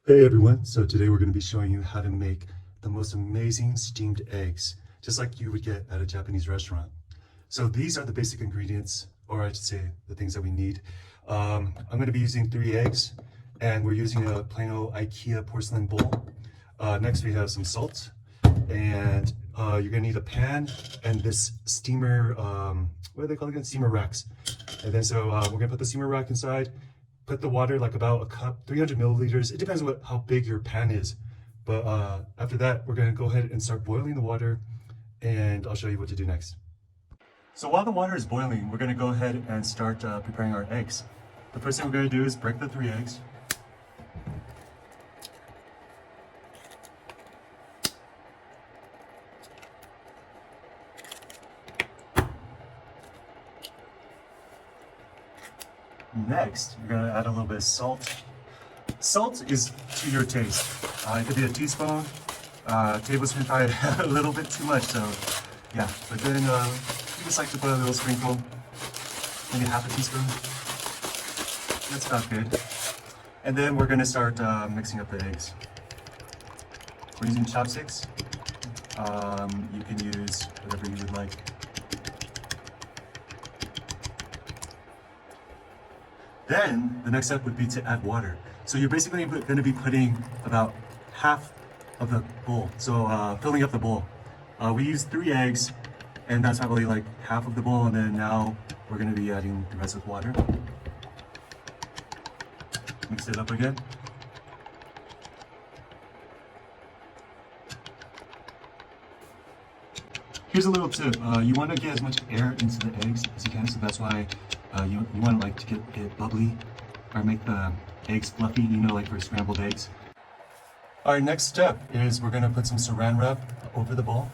Hey everyone, so today we're going to be showing you how to make the most amazing steamed eggs, just like you would get at a Japanese restaurant. So these are the basic ingredients, or I should say the things that we need. I'm going to be using 3 eggs, and we're using a plain old IKEA porcelain bowl. Next we have some salt, and you're going to need a pan and this steamer, what do they call it again? Steamer racks. And then we're going to put the steamer rack inside. Put the water like about a cup, 300 milliliters. It depends on how big your pan is. But after that, we're gonna go ahead and start boiling the water, and I'll show you what to do next. So while the water is boiling, we're gonna go ahead and start preparing our eggs. The first thing we're gonna do is break the 3 eggs. Next, you're gonna add a little bit of salt. Salt is to your taste. It could be a teaspoon, tablespoon, probably a little bit too much, so yeah. But then you just like to put a little sprinkle, maybe half a teaspoon. That's about good. And then we're gonna start mixing up the eggs. We're using chopsticks. You can use whatever you would like. Then the next step would be to add water. So you're basically going to be putting about half of the bowl, so filling up the bowl. We used 3 eggs, and that's probably like half of the bowl, and then now we're going to be adding the rest with water. Mix it up again. Here's a little tip. You want to get as much air into the eggs as you can, so that's why you want to like to get it bubbly or make the eggs fluffy, you know, like for scrambled eggs. Our next step is we're going to put some saran wrap over the bowl.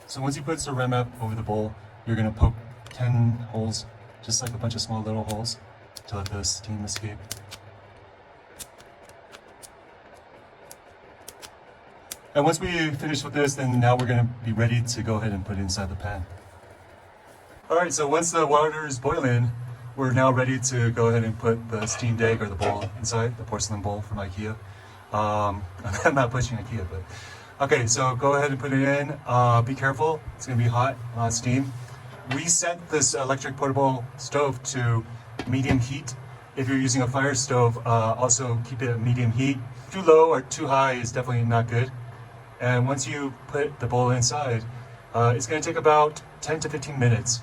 So once you put saran wrap over the bowl, you're going to poke 10 holes, just like a bunch of small little holes, to let the steam escape. And once we finish with this, then now we're going to be ready to go ahead and put it inside the pan. Alright, so once the water is boiling, we're now ready to go ahead and put the steamed egg or the bowl inside, the porcelain bowl from IKEA. I'm not pushing IKEA, but... Okay, so go ahead and put it in. Be careful, it's going to be hot, steam. We set this electric portable stove to medium heat. If you're using a fire stove, also keep it at medium heat. Too low or too high is definitely not good. And once you put the bowl inside, it's going to take about 10 to 15 minutes.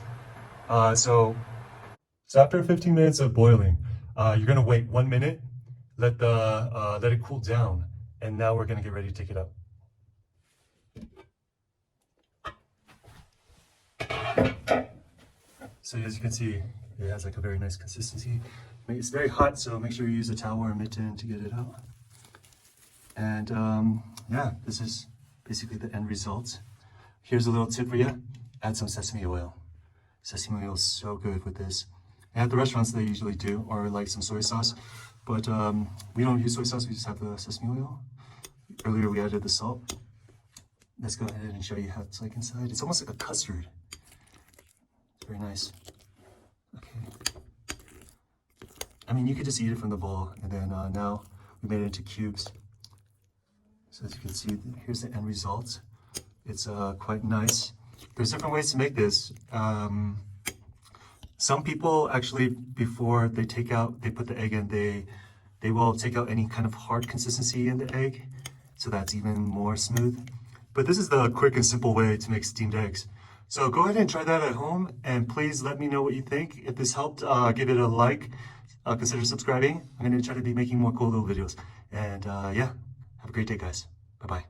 So after 15 minutes of boiling, you're going to wait 1 minute, let it cool down, and now we're going to get ready to take it out. So as you can see, it has like a very nice consistency. It's very hot, so make sure you use a towel or a mitten to get it out. And yeah, this is basically the end result. Here's a little tip for you. Add some sesame oil. Sesame oil is so good with this. And at the restaurants they usually do, or like some soy sauce. But we don't use soy sauce, we just have the sesame oil. Earlier we added the salt. Let's go ahead and show you how it's like inside. It's almost like a custard. It's very nice. Okay. I mean, you could just eat it from the bowl, and then now we made it into cubes. So as you can see, here's the end result. It's quite nice. There's different ways to make this. Some people actually, before they put the egg in, they will take out any kind of hard consistency in the egg, so that's even more smooth. But this is the quick and simple way to make steamed eggs. So go ahead and try that at home, and please let me know what you think. If this helped, give it a like, consider subscribing. I'm going to try to be making more cool little videos. And yeah, have a great day, guys. Bye-bye.